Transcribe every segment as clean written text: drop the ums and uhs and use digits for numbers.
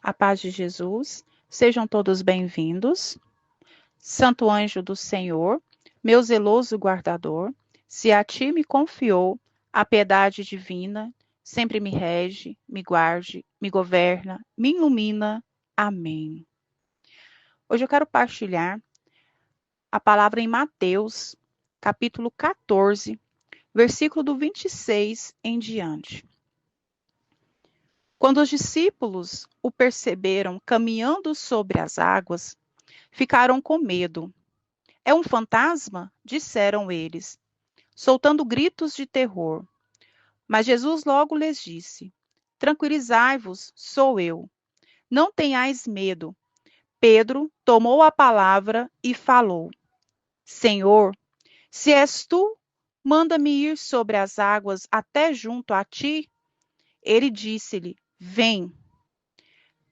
A paz de Jesus, sejam todos bem-vindos. Santo anjo do Senhor, meu zeloso guardador, se a ti me confiou a piedade divina, sempre me rege, me guarde, me governa, me ilumina. Amém. Hoje eu quero partilhar a palavra em Mateus, capítulo 14, versículo do 26 em diante. Quando os discípulos o perceberam caminhando sobre as águas, ficaram com medo. É um fantasma? Disseram eles, soltando gritos de terror. Mas Jesus logo lhes disse: Tranquilizai-vos, sou eu. Não tenhais medo. Pedro tomou a palavra e falou: Senhor, se és tu, manda-me ir sobre as águas até junto a ti. Ele disse-lhe: Vem.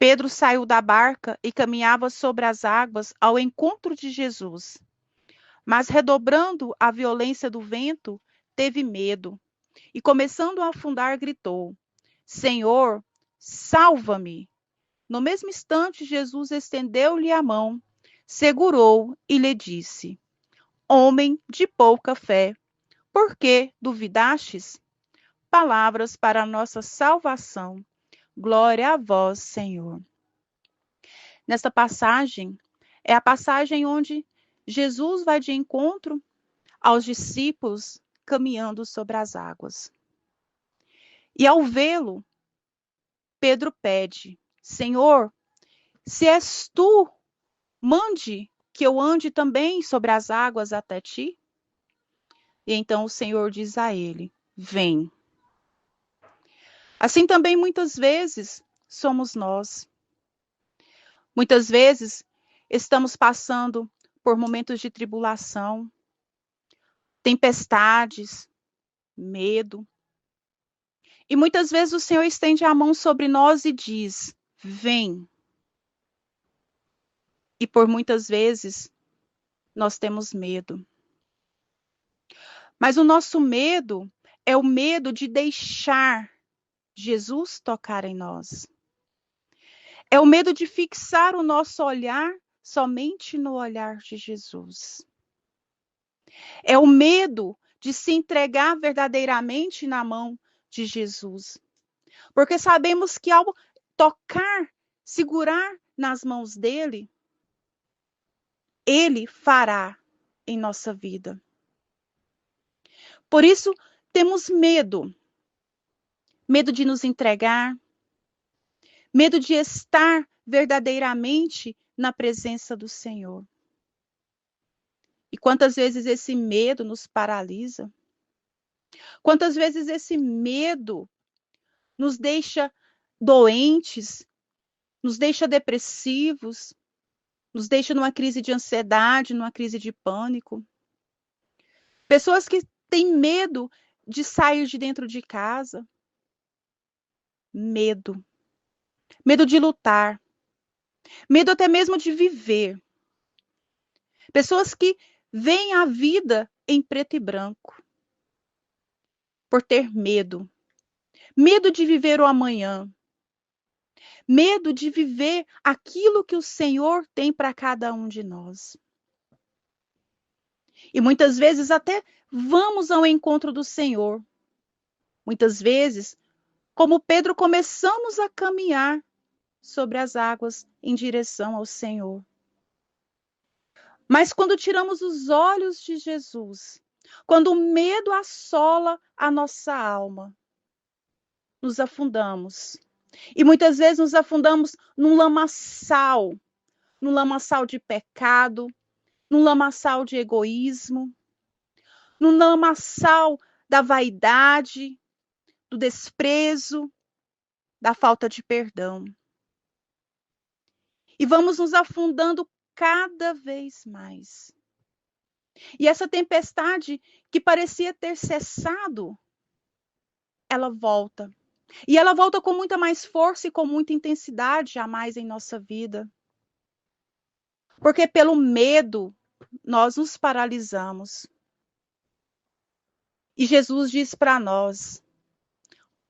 Pedro saiu da barca e caminhava sobre as águas ao encontro de Jesus. Mas, redobrando a violência do vento, teve medo e, começando a afundar, gritou: Senhor, salva-me! No mesmo instante, Jesus estendeu-lhe a mão, segurou e lhe disse: Homem de pouca fé, por que duvidastes? Palavras para a nossa salvação. Glória a vós, Senhor. Nesta passagem, é a passagem onde Jesus vai de encontro aos discípulos caminhando sobre as águas. E ao vê-lo, Pedro pede: Senhor, se és tu, mande que eu ande também sobre as águas até ti. E então o Senhor diz a ele: Vem. Assim também muitas vezes somos nós. Muitas vezes estamos passando por momentos de tribulação, tempestades, medo. E muitas vezes o Senhor estende a mão sobre nós e diz: Vem. E por muitas vezes nós temos medo. Mas o nosso medo é o medo de deixar Jesus tocar em nós. É o medo de fixar o nosso olhar somente no olhar de Jesus. É o medo de se entregar verdadeiramente na mão de Jesus. Porque sabemos que ao tocar, segurar nas mãos dele, ele fará em nossa vida. Por isso, temos medo. Medo de nos entregar, medo de estar verdadeiramente na presença do Senhor. E quantas vezes esse medo nos paralisa? Quantas vezes esse medo nos deixa doentes, nos deixa depressivos, nos deixa numa crise de ansiedade, numa crise de pânico? Pessoas que têm medo de sair de dentro de casa. Medo. Medo de lutar. Medo até mesmo de viver. Pessoas que veem a vida em preto e branco. Por ter medo. Medo de viver o amanhã. Medo de viver aquilo que o Senhor tem para cada um de nós. E muitas vezes até vamos ao encontro do Senhor. Muitas vezes, como Pedro, começamos a caminhar sobre as águas em direção ao Senhor. Mas quando tiramos os olhos de Jesus, quando o medo assola a nossa alma, nos afundamos. E muitas vezes nos afundamos num lamaçal de pecado, num lamaçal de egoísmo, num lamaçal da vaidade, do desprezo, da falta de perdão. E vamos nos afundando cada vez mais. E essa tempestade que parecia ter cessado, ela volta. E ela volta com muita mais força e com muita intensidade jamais em nossa vida. Porque pelo medo nós nos paralisamos. E Jesus diz para nós: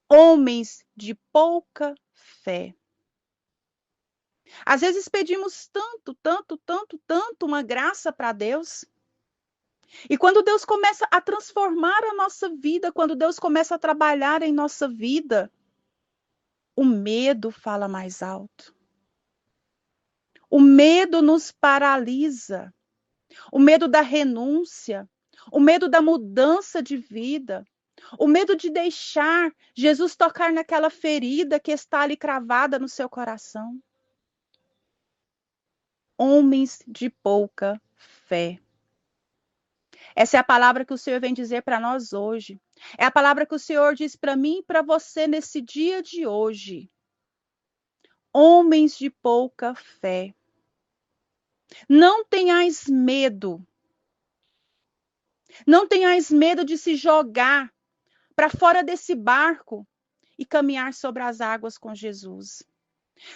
homens de pouca fé. Às vezes pedimos tanto, tanto, tanto, tanto uma graça para Deus. E quando Deus começa a transformar a nossa vida, quando Deus começa a trabalhar em nossa vida, o medo fala mais alto. O medo nos paralisa. O medo da renúncia, o medo da mudança de vida, o medo de deixar Jesus tocar naquela ferida que está ali cravada no seu coração. Homens de pouca fé. Essa é a palavra que o Senhor vem dizer para nós hoje. É a palavra que o Senhor diz para mim e para você nesse dia de hoje. Homens de pouca fé. Não tenhais medo. Não tenhais medo de se jogar para fora desse barco e caminhar sobre as águas com Jesus.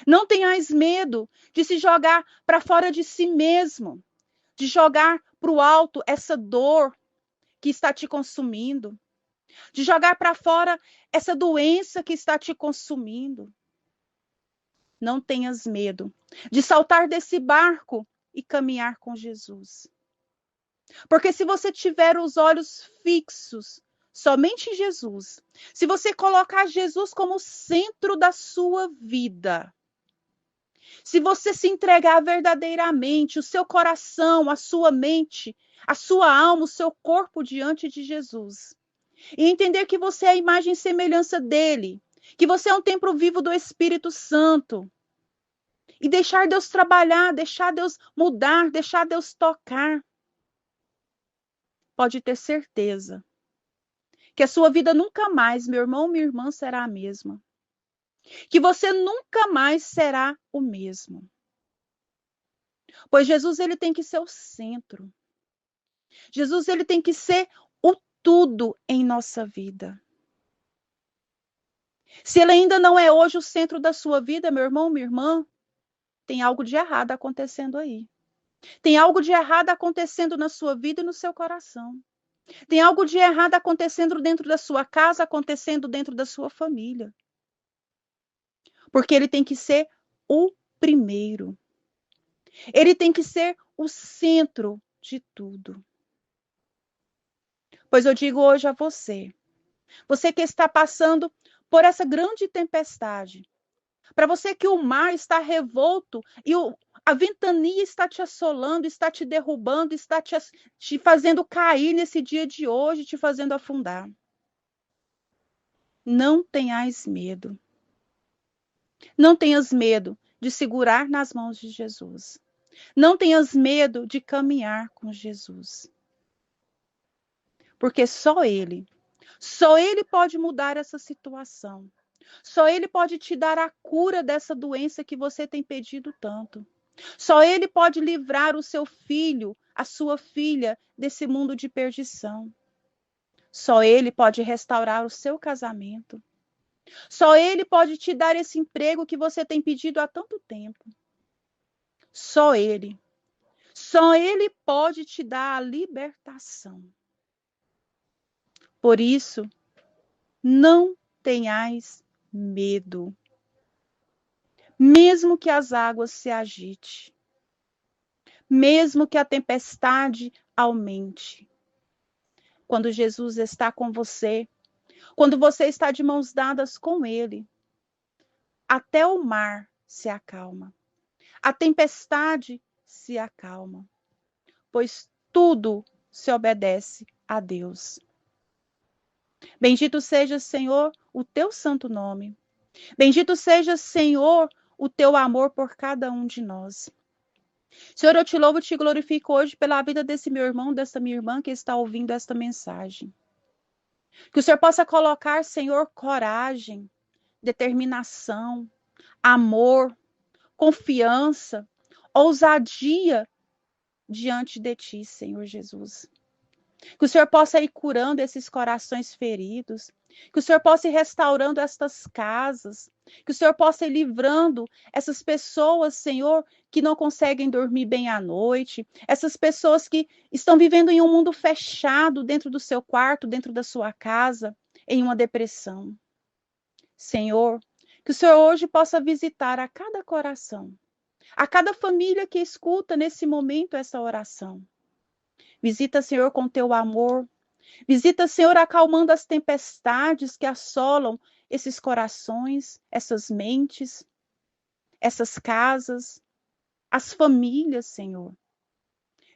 Não tenhais medo de se jogar para fora de si mesmo, de jogar para o alto essa dor que está te consumindo, de jogar para fora essa doença que está te consumindo. Não tenhas medo de saltar desse barco e caminhar com Jesus. Porque se você tiver os olhos fixos somente em Jesus, se você colocar Jesus como centro da sua vida, se você se entregar verdadeiramente, o seu coração, a sua mente, a sua alma, o seu corpo diante de Jesus, e entender que você é a imagem e semelhança dele, que você é um templo vivo do Espírito Santo, e deixar Deus trabalhar, deixar Deus mudar, deixar Deus tocar, pode ter certeza que a sua vida nunca mais, meu irmão, minha irmã, será a mesma. Que você nunca mais será o mesmo. Pois Jesus, ele tem que ser o centro. Jesus, ele tem que ser o tudo em nossa vida. Se ele ainda não é hoje o centro da sua vida, meu irmão, minha irmã, tem algo de errado acontecendo aí. Tem algo de errado acontecendo na sua vida e no seu coração. Tem algo de errado acontecendo dentro da sua casa, acontecendo dentro da sua família. Porque ele tem que ser o primeiro. Ele tem que ser o centro de tudo. Pois eu digo hoje a você, você que está passando por essa grande tempestade, para você que o mar está revolto e a ventania está te assolando, está te derrubando, está te fazendo cair nesse dia de hoje, te fazendo afundar. Não tenhais medo. Não tenhas medo de segurar nas mãos de Jesus. Não tenhas medo de caminhar com Jesus. Porque só Ele pode mudar essa situação. Só Ele pode te dar a cura dessa doença que você tem pedido tanto. Só Ele pode livrar o seu filho, a sua filha, desse mundo de perdição. Só Ele pode restaurar o seu casamento. Só Ele pode te dar esse emprego que você tem pedido há tanto tempo. Só Ele. Só Ele pode te dar a libertação. Por isso, não tenhais medo. Mesmo que as águas se agite, mesmo que a tempestade aumente. Quando Jesus está com você, quando você está de mãos dadas com Ele, até o mar se acalma, a tempestade se acalma, pois tudo se obedece a Deus. Bendito seja, Senhor, o teu santo nome. Bendito seja, Senhor, o teu amor por cada um de nós. Senhor, eu te louvo e te glorifico hoje pela vida desse meu irmão, dessa minha irmã que está ouvindo esta mensagem. Que o Senhor possa colocar, Senhor, coragem, determinação, amor, confiança, ousadia diante de ti, Senhor Jesus. Que o Senhor possa ir curando esses corações feridos. Que o Senhor possa ir restaurando estas casas. Que o Senhor possa ir livrando essas pessoas, Senhor, que não conseguem dormir bem à noite. Essas pessoas que estão vivendo em um mundo fechado dentro do seu quarto, dentro da sua casa, em uma depressão. Senhor, que o Senhor hoje possa visitar a cada coração. A cada família que escuta nesse momento essa oração. Visita, Senhor, com teu amor. Visita, Senhor, acalmando as tempestades que assolam esses corações, essas mentes, essas casas, as famílias, Senhor.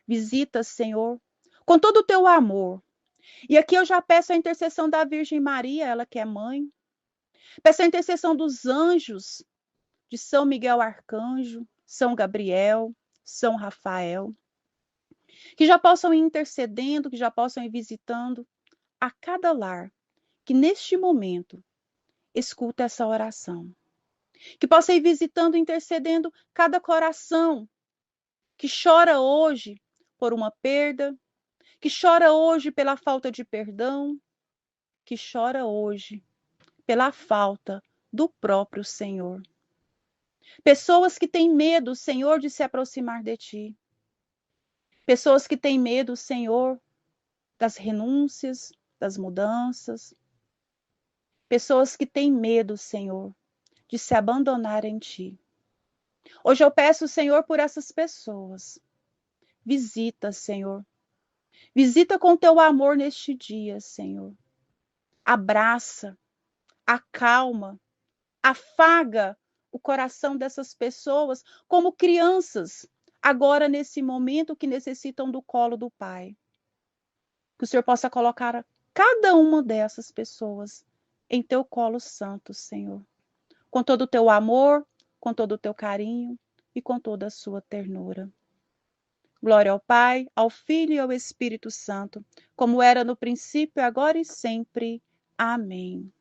Visita, Senhor, com todo o teu amor. E aqui eu já peço a intercessão da Virgem Maria, ela que é mãe. Peço a intercessão dos anjos, de São Miguel Arcanjo, São Gabriel, São Rafael, que já possam ir intercedendo, que já possam ir visitando a cada lar que neste momento escuta essa oração. Que possa ir visitando, intercedendo cada coração que chora hoje por uma perda, que chora hoje pela falta de perdão, que chora hoje pela falta do próprio Senhor. Pessoas que têm medo, Senhor, de se aproximar de Ti. Pessoas que têm medo, Senhor, das renúncias, das mudanças. Pessoas que têm medo, Senhor, de se abandonar em Ti. Hoje eu peço, Senhor, por essas pessoas. Visita, Senhor. Visita com Teu amor neste dia, Senhor. Abraça, acalma, afaga o coração dessas pessoas como crianças, agora nesse momento que necessitam do colo do Pai. Que o Senhor possa colocar cada uma dessas pessoas em teu colo santo, Senhor. Com todo o teu amor, com todo o teu carinho e com toda a sua ternura. Glória ao Pai, ao Filho e ao Espírito Santo, como era no princípio, agora e sempre. Amém.